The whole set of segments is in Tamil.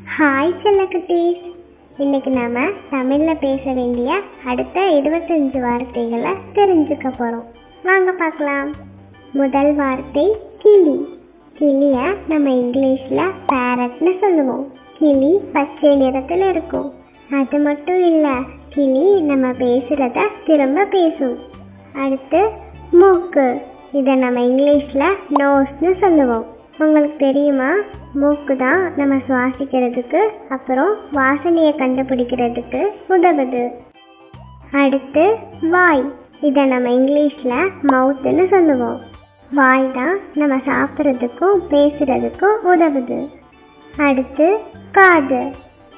ஹாய் செல்லக்குட்டீஸ், இன்னைக்கு நாம தமிழ்ல பேச வேண்டிய அடுத்த 25 வார்த்தைகளை தெரிஞ்சுக்க போறோம். வாங்க பார்க்கலாம். முதல் வார்த்தை கிளி. கிளிய நம்ம இங்கிலீஷ்ல பேரட்னு சொல்லுவோம். கிளி பச்சை நிறத்துல இருக்கும். அது மட்டும் இல்ல, கிளி நம்ம பேசுறத திரும்ப பேசும். அடுத்து மூக்கு. இதை நம்ம இங்கிலீஷ்ல நோஸ்னு சொல்லுவோம். உங்களுக்கு தெரியுமா, மூக்கு தான் நம்ம சுவாசிக்கிறதுக்கு அப்புறம் வாசனையை கண்டுபிடிக்கிறதுக்கு உதவுது. அடுத்து வாய். இதை நம்ம இங்கிலீஷ்ல மவுத்துன்னு சொல்லுவோம். வாய் தான் நம்ம சாப்பிட்றதுக்கும் பேசுறதுக்கும் உதவுது. அடுத்து காது.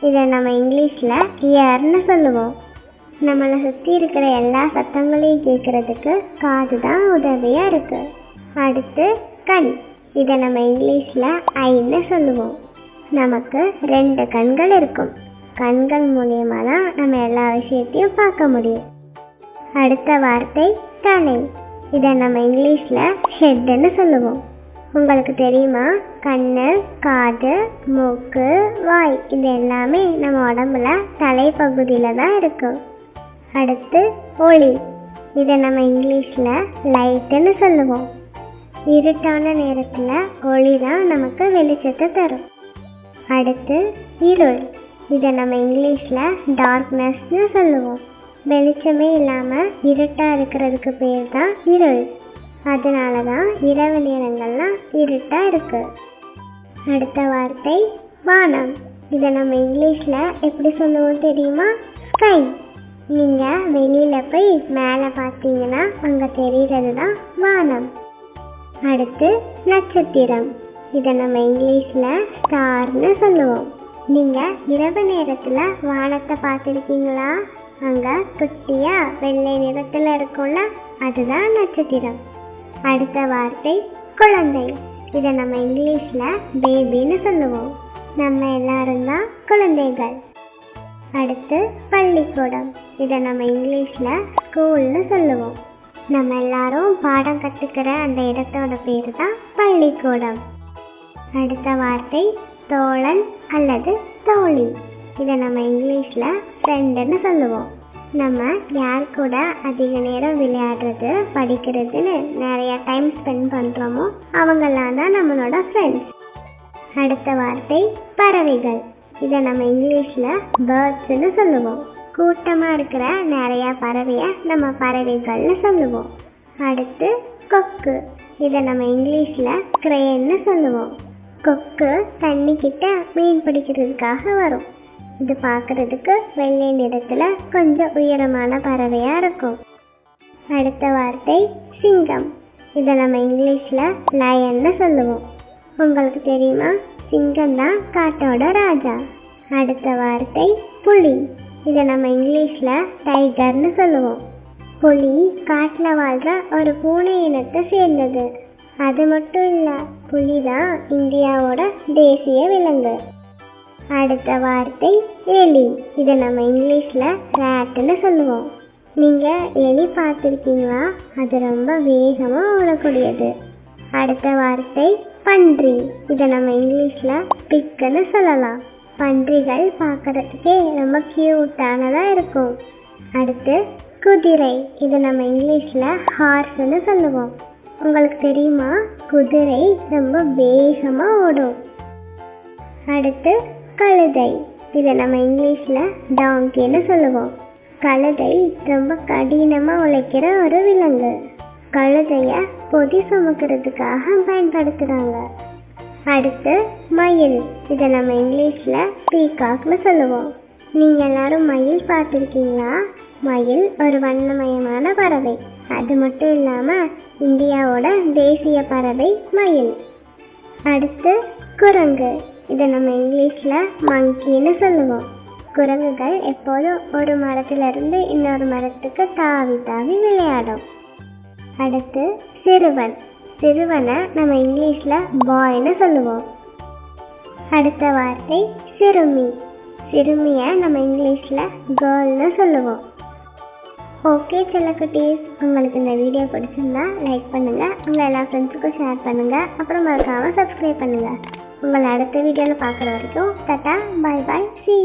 இதை நம்ம இங்கிலீஷ்ல இயர்னு சொல்லுவோம். நம்மளை சுற்றி இருக்கிற எல்லா சத்தங்களையும் கேட்கறதுக்கு காது தான் உதவியாக இருக்கு. அடுத்து கண். இதை நம்ம இங்கிலீஷில் ஐன்னு சொல்லுவோம். நமக்கு 2 கண்கள் இருக்கும். கண்கள் மூலியமாக தான் நம்ம எல்லா விஷயத்தையும் பார்க்க முடியும். அடுத்த வார்த்தை தலை. இதை நம்ம இங்கிலீஷில் ஹெட்டுன்னு சொல்லுவோம். உங்களுக்கு தெரியுமா, கண்ணு, காது, மூக்கு, வாய் இது எல்லாமே நம்ம உடம்புல தலைப்பகுதியில் தான் இருக்கும். அடுத்து ஒளி. இதை நம்ம இங்கிலீஷில் லைட்டுன்னு சொல்லுவோம். இருட்டான நேரத்தில் ஒளி தான் நமக்கு வெளிச்சத்தை தரும். அடுத்து இருள். இதை நம்ம இங்கிலீஷில் டார்க்னஸ்னு சொல்லுவோம். வெளிச்சமே இல்லாமல் இருட்டாக இருக்கிறதுக்கு பேர் தான் இருள். அதனால தான் இரவு நேரங்கள்லாம் இருட்டாக இருக்குது. அடுத்த வார்த்தை வானம். இதை நம்ம இங்கிலீஷில் எப்படி சொல்லுவோம் தெரியுமா? ஸ்கை. நீங்கள் வெளியில் போய் மேலே பார்த்தீங்கன்னா அங்கே தெரிகிறது தான் வானம். அடுத்து நட்சத்திரம். இதை நம்ம இங்கிலீஷில் ஸ்டார்னு சொல்லுவோம். நீங்கள் இரவு நேரத்தில் வானத்தை பார்த்துருக்கீங்களா? அங்கே குட்டியாக வெள்ளை நிறத்தில் இருக்கும்ல, அதுதான் நட்சத்திரம். அடுத்த வார்த்தை குழந்தை. இதை நம்ம இங்கிலீஷில் பேபின்னு சொல்லுவோம். நம்ம எல்லாரும் தான் குழந்தைகள். அடுத்து பள்ளிக்கூடம். இதை நம்ம இங்கிலீஷில் ஸ்கூல்னு சொல்லுவோம். நம்ம எல்லாரும் பாடம் கற்றுக்கிற அந்த இடத்தோட பேர் தான் பள்ளிக்கூடம். அடுத்த வார்த்தை தோழன் அல்லது தோழி. இதை நம்ம இங்கிலீஷில் ஃப்ரெண்டுன்னு சொல்லுவோம். நம்ம யார் கூட அதிக நேரம் விளையாடுறது, படிக்கிறதுன்னு நிறைய டைம் ஸ்பெண்ட் பண்ணுறோமோ அவங்கெல்லாம் தான் நம்மளோட ஃப்ரெண்ட்ஸ். அடுத்த வார்த்தை பறவைகள். இதை நம்ம இங்கிலீஷில் பேர்ட்ஸ்ன்னு சொல்லுவோம். கூட்டமாக இருக்கிற நிறையா பறவையை நம்ம பறவைகள்னு சொல்லுவோம். அடுத்து கொக்கு. இதை நம்ம இங்கிலீஷில் கிரேன்னு சொல்லுவோம். கொக்கு தண்ணிக்கிட்ட மீன் பிடிக்கிறதுக்காக வரும். இது பார்க்குறதுக்கு வெள்ளை நிறத்தில் கொஞ்சம் உயரமான பறவையாக இருக்கும். அடுத்த வார்த்தை சிங்கம். இதை நம்ம இங்கிலீஷில் லயன்னு சொல்லுவோம். உங்களுக்கு தெரியுமா, சிங்கம் தான் காட்டோட ராஜா. அடுத்த வார்த்தை புலி. இதை நம்ம இங்கிலீஷில் டைகர்னு சொல்லுவோம். புலி காட்டில் வாழ்கிற ஒரு பூனை இனத்தை சேர்ந்தது. அது மட்டும் இல்லை, புலி தான் இந்தியாவோட தேசிய விலங்கு. அடுத்த வார்த்தை எலி. இதை நம்ம இங்கிலீஷில் ரேட்டுன்னு சொல்லுவோம். நீங்கள் எலி பார்த்துருக்கீங்களா? அது ரொம்ப வேகமாக ஓடக்கூடியது. அடுத்த வார்த்தை பன்றி. இதை நம்ம இங்கிலீஷில் பிக்குன்னு சொல்லலாம். பன்றிகள் பார்க்குறதுக்கே ரொம்ப க்யூட்டானதாக இருக்கும். அடுத்து குதிரை. இதை நம்ம இங்கிலீஷில் ஹார்ஸ்ன்னு சொல்லுவோம். உங்களுக்கு தெரியுமா, குதிரை ரொம்ப வேகமாக ஓடும். அடுத்து கழுதை. இதை நம்ம இங்கிலீஷில் டாங்கின்னு சொல்லுவோம். கழுதை ரொம்ப கடினமாக உழைக்கிற ஒரு விலங்கு. கழுதையை பொதி சுமக்கிறதுக்காக பயன்படுத்துகிறாங்க. அடுத்து மயில். இதை நம்ம இங்கிலீஷில் பீகாக்னு சொல்லுவோம். நீங்கள் எல்லாரும் மயில் பார்த்துருக்கீங்களா? மயில் ஒரு வண்ணமயமான பறவை. அது மட்டும் இல்லாமல் இந்தியாவோட தேசிய பறவை மயில். அடுத்து குரங்கு. இதை நம்ம இங்கிலீஷில் மங்கின்னு சொல்லுவோம். குரங்குகள் எப்போதும் ஒரு மரத்திலிருந்து இன்னொரு மரத்துக்கு தாவி தாவி விளையாடும். அடுத்து சிறுவன். சிறுவனை நம்ம இங்கிலீஷில் பாய்னு சொல்லுவோம். அடுத்த வார்த்தை சிறுமி. சிறுமியை நம்ம இங்கிலீஷில் கேர்ள்னு சொல்லுவோம். ஓகே செல்லக்குட்டீஸ், உங்களுக்கு இந்த வீடியோ பிடிச்சிருந்தா லைக் பண்ணுங்கள், உங்கள் எல்லா ஃப்ரெண்ட்ஸுக்கும் ஷேர் பண்ணுங்கள், அப்புறம் மறக்காமல் சப்ஸ்கிரைப் பண்ணுங்கள். உங்களை அடுத்த வீடியோவில் பார்க்குற வரைக்கும் டாடா, பாய் பாய், see you.